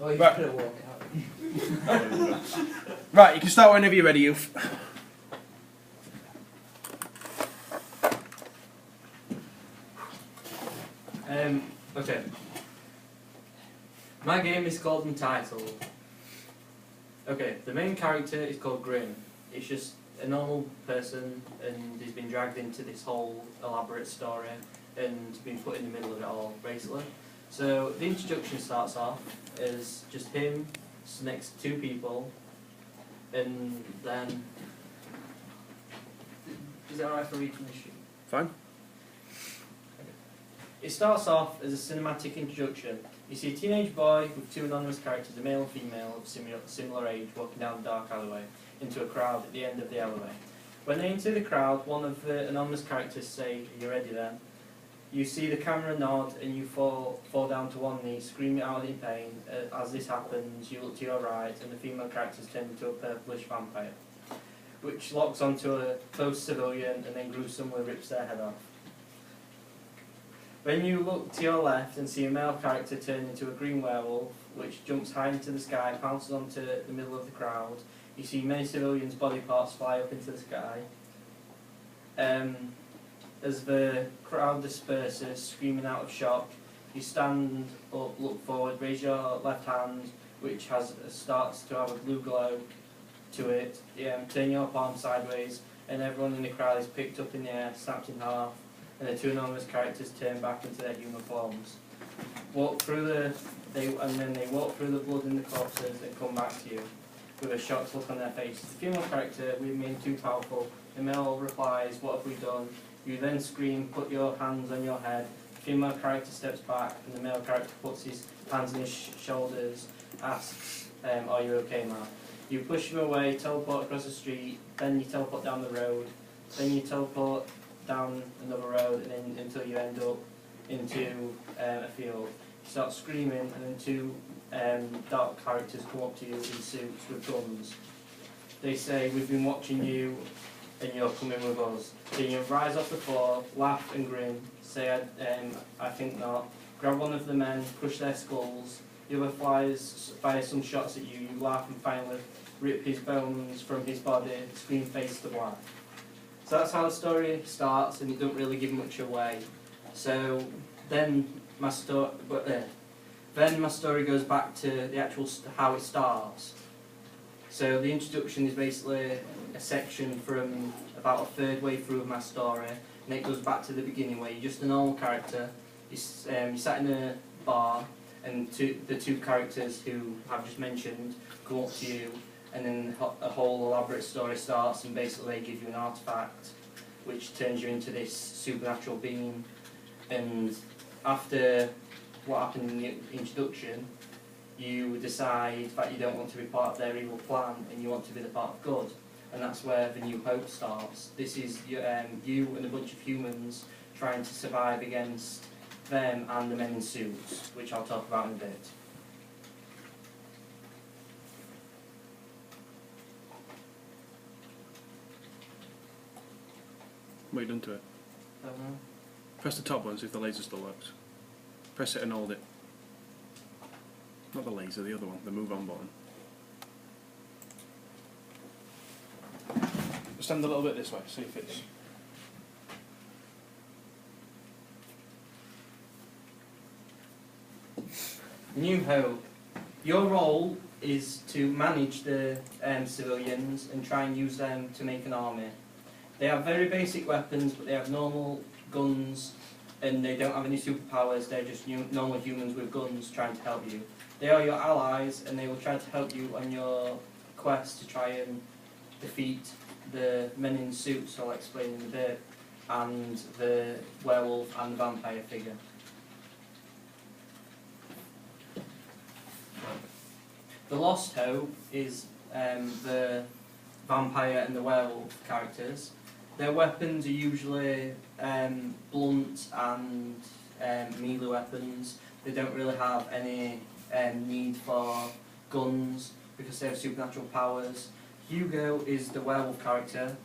Oh, you Right. could have walked out. Right, you can start whenever you're ready, youth. Okay. My game is called Entitled. Okay, the main character is called Grim. It's just a normal person and he's been dragged into this whole elaborate story and been put in the middle of it all, basically. So the introduction starts off as just him next to two people, and then... Is it alright for reading the sheet? Fine. It starts off as a cinematic introduction. You see a teenage boy with two anonymous characters, a male and female of similar age, walking down the dark alleyway into a crowd at the end of the alleyway. When they enter the crowd, one of the anonymous characters say, "Are you ready then?" You see the camera nod and you fall down to one knee, screaming out in pain. As this happens, you look to your right and the female character is turned into a purplish vampire, which locks onto a close civilian and then gruesomely rips their head off. When you look to your left and see a male character turn into a green werewolf, which jumps high into the sky and pounces onto the middle of the crowd, you see many civilians' body parts fly up into the sky. As the crowd disperses, screaming out of shock, you stand up, look forward, raise your left hand, which starts to have a blue glow to it, turn your palm sideways, and everyone in the crowd is picked up in the air, snapped in half, and the two anonymous characters turn back into their human forms. They walk through the blood in the corpses and come back to you with a shocked look on their faces. The female character, "We've been too powerful." The male replies, "What have we done?" You then scream, "Put your hands on your head." The female character steps back and the male character puts his hands on his shoulders, asks, "Are you okay, man?" You push him away, teleport across the street, then you teleport down the road, then you teleport down another road, and then until you end up into a field. You start screaming, and then two dark characters come up to you in suits with guns. They say, "We've been watching you, and you're coming with us." Then you rise off the floor, laugh and grin, say, I think not. Grab one of the men, crush their skulls. The other fire some shots at you. You laugh and finally rip his bones from his body, scream face to black. So that's how the story starts, and it doesn't really give much away. So then my story goes back to the actual how it starts. So the introduction is basically a section from about a third way through of my story, and it goes back to the beginning where you're just a normal character. You sat in a bar, and the two characters who I've just mentioned come up to you, and then a whole elaborate story starts, and basically they give you an artifact which turns you into this supernatural being. And after what happened in the introduction, you decide that you don't want to be part of their evil plan and you want to be the part of good, and that's where the New Hope starts. This is you and a bunch of humans trying to survive against them and the men in suits, which I'll talk about in a bit. What have you done to it? Don't know. Press the top one, see if the laser still works. Press it and hold it. Not the laser, the other one, the move on button. Stand a little bit this way, see if it's... New Hope. Your role is to manage the civilians and try and use them to make an army. They have very basic weapons, but they have normal guns, and they don't have any superpowers. They're just normal humans with guns trying to help you. They are your allies, and they will try to help you on your quest to try and defeat the men in suits, I'll explain in a bit, and the werewolf and the vampire figure. The Lost Hope is the vampire and the werewolf characters. Their weapons are usually blunt and melee weapons. They don't really have any need for guns because they have supernatural powers. Hugo is the werewolf character,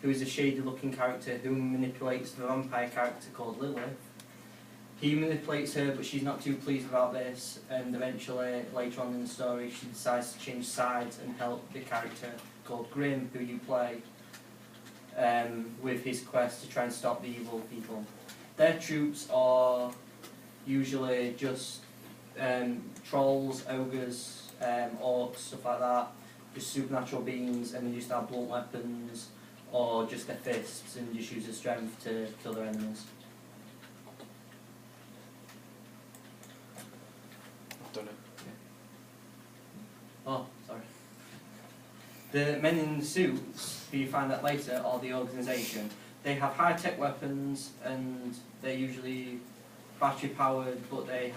who is a shady looking character who manipulates the vampire character called Lilith. He manipulates her, but she's not too pleased about this, and eventually, later on in the story, she decides to change sides and help the character called Grimm, who you play, with his quest to try and stop the evil people. Their troops are usually just trolls, ogres, orcs, stuff like that, just supernatural beings, and they just have blunt weapons, or just their fists, and just use their strength to kill their enemies. I've done it. Oh, sorry. The men in the suits, who you find out later, are the organisation. They have high-tech weapons, and they're usually battery-powered, but they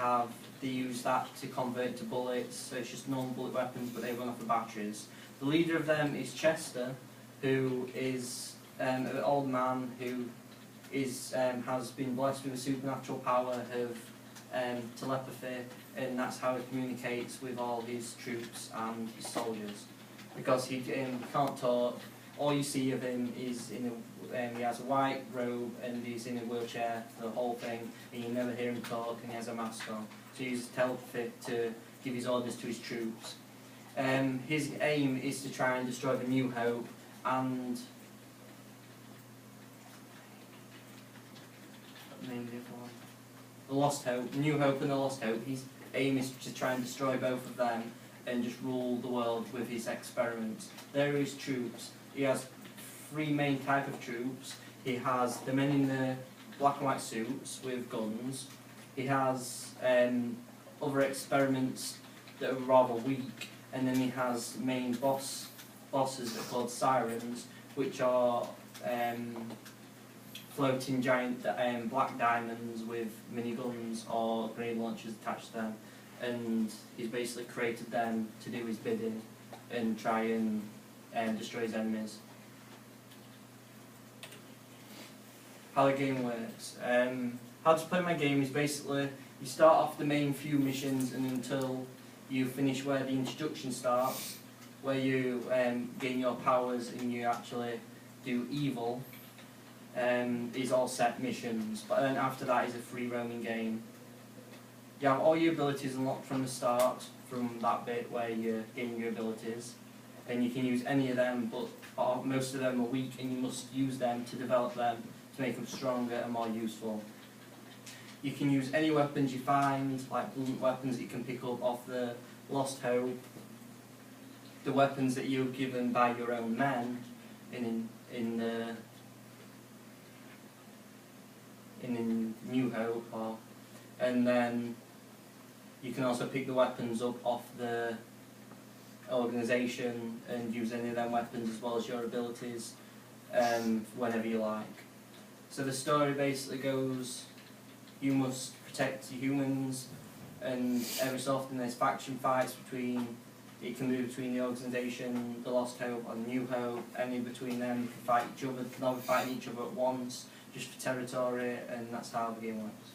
use that to convert to bullets, so it's just normal bullet weapons, but they run off the batteries. The leader of them is Chester, who is an old man who has been blessed with a supernatural power of telepathy, and that's how he communicates with all his troops and his soldiers. Because he can't talk, all you see of him is he has a white robe and he's in a wheelchair for the whole thing, and you never hear him talk, and he has a mask on. So he uses telepathy to give his orders to his troops. His aim is to try and destroy the New Hope and the Lost Hope, New Hope and the Lost Hope. His aim is to try and destroy both of them and just rule the world with his experiments. There are his troops. He has three main type of troops. He has the men in the black and white suits with guns. He has other experiments that are rather weak, and then he has main bosses that are called sirens, which are floating giant black diamonds with miniguns or grenade launchers attached to them, and he's basically created them to do his bidding and try and destroy his enemies. How the game works. How to play my game is basically you start off the main few missions, and until you finish where the introduction starts, where you gain your powers and you actually do evil, is all set missions. But then after that is a free roaming game. You have all your abilities unlocked from the start, from that bit where you're gaining your abilities, and you can use any of them, but most of them are weak, and you must use them to develop them to make them stronger and more useful. You can use any weapons you find, like blunt weapons that you can pick up off the Lost Hope, the weapons that you're given by your own men in New Hope, and then you can also pick the weapons up off the organisation and use any of them weapons as well as your abilities whenever you like. So the story basically goes, you must protect the humans, and every so often there's faction fights it can be between the organisation, the Lost Hope and New Hope, and in between them you can fight each other, they can all be fighting each other at once, just for territory, and that's how the game works.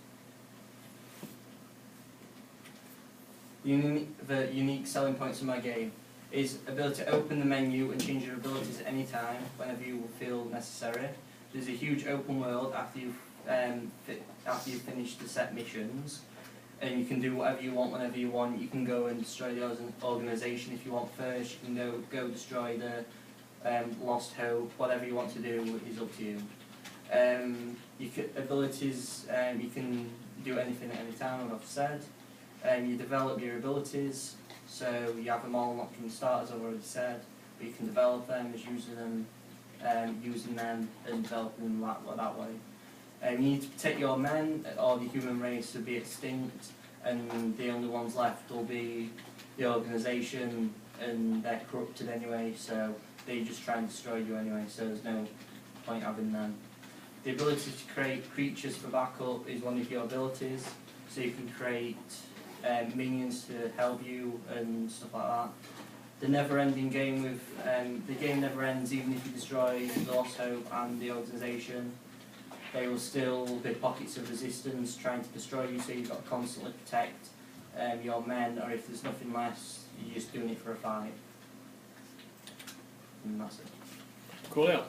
The unique selling points of my game is ability to open the menu and change your abilities at any time, whenever you feel necessary. There's a huge open world after you've finished the set missions, and you can do whatever you want whenever you want. You can go and destroy the organisation if you want first. You can go destroy the Lost Hope. Whatever you want to do is up to you. Abilities, you can do anything at any time, as I've said. You develop your abilities, so you have them all unlocked from the start, as I've already said, but you can develop them as using them and developing them that way. You need to protect your men, or the human race will be extinct, and the only ones left will be the organisation, and they're corrupted anyway, so they just try and destroy you anyway, so there's no point having them. The ability to create creatures for backup is one of your abilities, so you can create minions to help you and stuff like that. The never-ending game the game never ends even if you destroy the Lost Hope and the organisation. There will still be pockets of resistance trying to destroy you, so you've got to constantly protect your men, or if there's nothing less, you're just doing it for a fight. And that's it. Cool, yeah.